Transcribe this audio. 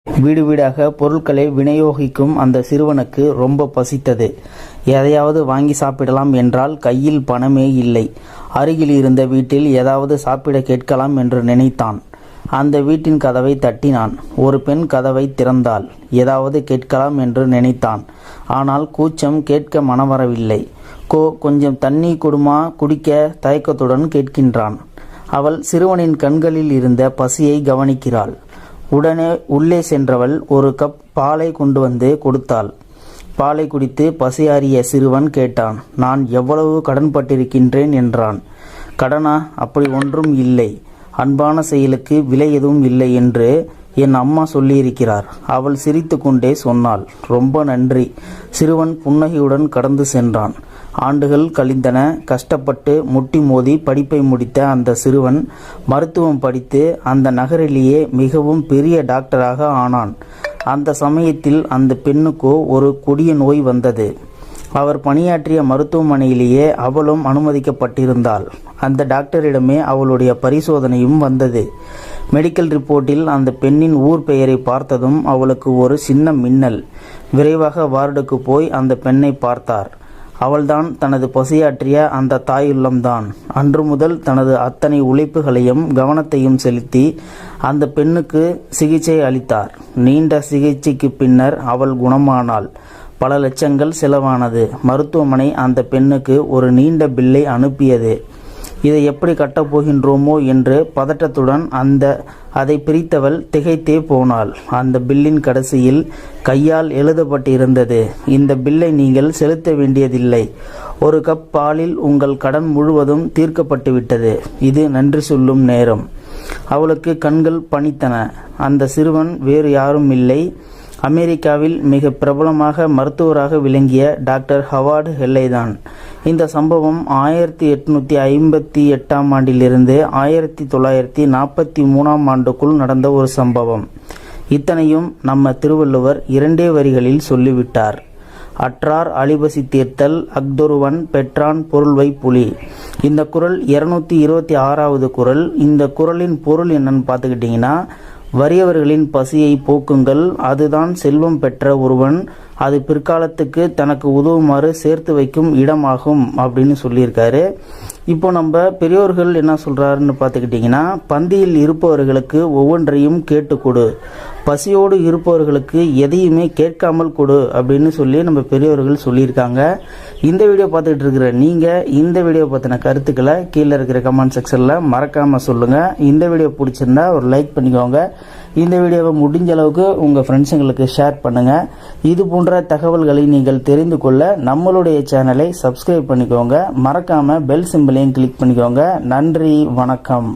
வீடு வீடாக பொருட்களை விநியோகிக்கும் அந்த சிறுவனுக்கு ரொம்ப பசித்தது. எதையாவது வாங்கி சாப்பிடலாம் என்றால் கையில் பணமே இல்லை. அருகில் இருந்த வீட்டில் ஏதாவது சாப்பிட கேட்கலாம் என்று நினைத்தான். அந்த வீட்டின் கதவை தட்டினான். ஒரு பெண் கதவை திறந்தாள். ஏதாவது கேட்கலாம் என்று நினைத்தான். ஆனால் கூச்சம், கேட்க மனவரவில்லை. கொஞ்சம் தண்ணி கொடுமா, குடிக்க தயக்கத்துடன் கேட்கின்றான். அவள் சிறுவனின் கண்களில் இருந்த பசியை கவனிக்கிறாள். உடனே உள்ளே சென்றவள் ஒரு கப் பாலை கொண்டு வந்து கொடுத்தாள். பாலை குடித்து பசியாறிய சிறுவன் கேட்டான், நான் எவ்வளவு கடன்பட்டிருக்கின்றேன் என்றான். கடனா? அப்படி ஒன்றும் இல்லை. அன்பான செயலுக்கு விலை எதுவும் இல்லை என்று என் அம்மா சொல்லியிருக்கிறார். அவள் சிரித்து கொண்டே சொன்னாள். ரொம்ப நன்றி. சிறுவன் புன்னகையுடன் கடந்து சென்றான். ஆண்டுகள் கழிந்தன. கஷ்டப்பட்டு முட்டி மோதி படிப்பை முடித்த அந்த சிறுவன் மருத்துவம் படித்து அந்த நகரிலேயே மிகவும் பெரிய டாக்டராக ஆனான். அந்த சமயத்தில் அந்த பெண்ணுக்கோ ஒரு கொடிய நோய் வந்தது. அவர் பணியாற்றிய மருத்துவமனையிலேயே அவளும் அனுமதிக்கப்பட்டிருந்தாள். அந்த டாக்டரிடமே அவளுடைய பரிசோதனையும் வந்தது. மெடிக்கல் ரிப்போர்ட்டில் அந்த பெண்ணின் ஊர் பெயரை பார்த்ததும் அவளுக்கு ஒரு சின்ன மின்னல். விரைவாக வார்டுக்கு போய் அந்த பெண்ணை பார்த்தார். அவள்தான் தனது பசியாற்றிய அந்த தாயுள்ளம்தான். அன்று முதல் தனது அத்தனை உழைப்புகளையும் கவனத்தையும் செலுத்தி அந்த பெண்ணுக்கு சிகிச்சை அளித்தார். நீண்ட சிகிச்சைக்கு பின்னர் அவள் குணமானாள். பல லட்சங்கள் செலவானது. மருத்துவமனை அந்த பெண்ணுக்கு ஒரு நீண்ட பில்லை அனுப்பியது. இதை எப்படி கட்டப்போகின்றோமோ என்று பதட்டத்துடன் அதை பிரித்தவள் திகைத்தே போனாள். அந்த பில்லின் கடைசியில் கையால் எழுதப்பட்டிருந்தது, இந்த பில்லை நீங்கள் செலுத்த வேண்டியதில்லை. ஒரு கப் பாலில் உங்கள் கடன் முழுவதும் தீர்க்கப்பட்டுவிட்டது. இது நன்றி சொல்லும் நேரம். அவளுக்கு கண்கள் பனித்தன. அந்த சிறுவன் வேறு யாரும் இல்லை, அமெரிக்காவில் மிக பிரபலமாக மருத்துவராக விளங்கிய டாக்டர் ஹவார்டு ஹெல்லைதான். இந்த சம்பவம் 1858ஆம் ஆண்டிலிருந்து 1943ஆம் ஆண்டுக்குள் நடந்த ஒரு சம்பவம். இத்தனையும் நம்ம திருவள்ளுவர் 2 வரிகளில் சொல்லிவிட்டார். அற்றார் அழிபசி தீர்த்தல் அஃதொருவன் பெற்றான் பொருள்வை புலி. இந்த குறள் 226வது குறள். இந்த குறளின் பொருள் என்னன்னு பார்த்துக்கிட்டிங்கன்னா, வறியவர்களின் பசியை போக்குங்கள், அதுதான் செல்வம் பெற்ற ஒருவன் அது பிற்காலத்துக்கு தனக்கு உதவுமாறு சேர்த்து வைக்கும் இடமாகும் அப்படின்னு சொல்லியிருக்காரு. இப்போ நம்ம பெரியோர்கள் என்ன சொல்கிறாருன்னு பார்த்துக்கிட்டிங்கன்னா, பந்தியில் இருப்பவர்களுக்கு ஒவ்வொன்றையும் கேட்டு கொடு, பசியோடு இருப்பவர்களுக்கு எதையுமே கேட்காமல் கொடு அப்படின்னு சொல்லி நம்ம பெரியோர்கள் சொல்லியிருக்காங்க. இந்த வீடியோ பார்த்துக்கிட்டு இருக்கிற நீங்கள் இந்த வீடியோ பற்றின கருத்துக்களை கீழே இருக்கிற கமெண்ட் செக்ஷனில் மறக்காமல் சொல்லுங்கள். இந்த வீடியோ பிடிச்சிருந்தா ஒரு லைக் பண்ணிக்கோங்க. இந்த வீடியோவை முடிஞ்ச அளவுக்கு உங்கள் ஃப்ரெண்ட்ஸுங்களுக்கு ஷேர் பண்ணுங்கள். இது போன்ற தகவல்களை நீங்கள் தெரிந்து கொள்ள நம்மளுடைய சேனலை சப்ஸ்கிரைப் பண்ணிக்கோங்க. மறக்காமல் பெல் சிம்பிளையும் கிளிக் பண்ணிக்கோங்க. நன்றி, வணக்கம்.